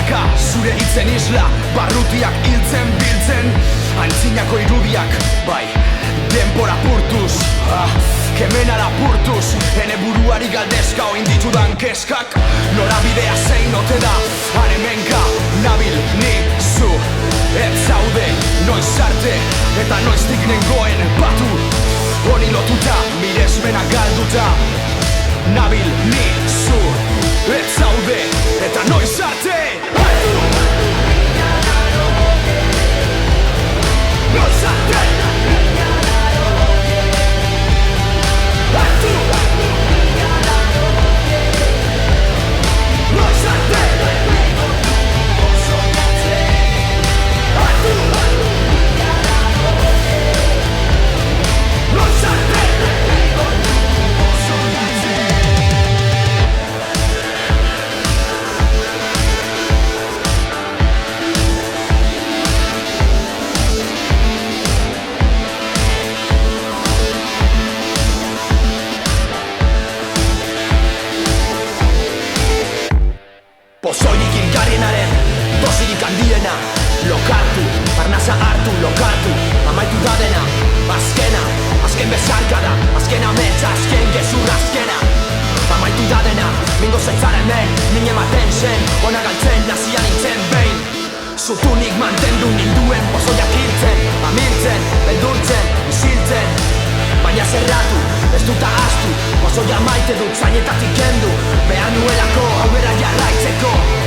Praka, zure hitzen isla, barrutiak hiltzen biltzen, antzinako irudiak, bai, denbora purtuz, kemena lapurtuz, ene buruari galdezka oin ditudan keskak, norabidea zein ote da, haremenka, nabil, ni, zu, ez zaude, noiz arte, eta noiztik nengoen batu, honi lotuta, miresmena galduta, nabil, ni, zu, ez zaude, eta noiz arte, noiz arte, pozoirik ilgarrienaren, dosirik handiena, lokartu, arnasa hartu, lokartu, amaitu da dena, azken bezarkada, azken ametsa, azken gezur azkena, amaitu da dena, mingo zaitzara hemen, min ematen zen, ona galtzen, nazia nintzen behin, zutunik mantendu ninduen, pozoiak hiltzen, amiltzen, beldurtzen, isiltzen, baina zerratu, ez dut ahaztu, pozoia maite dut zainetatik kendu, behar nuelako aurrera jarraitzeko.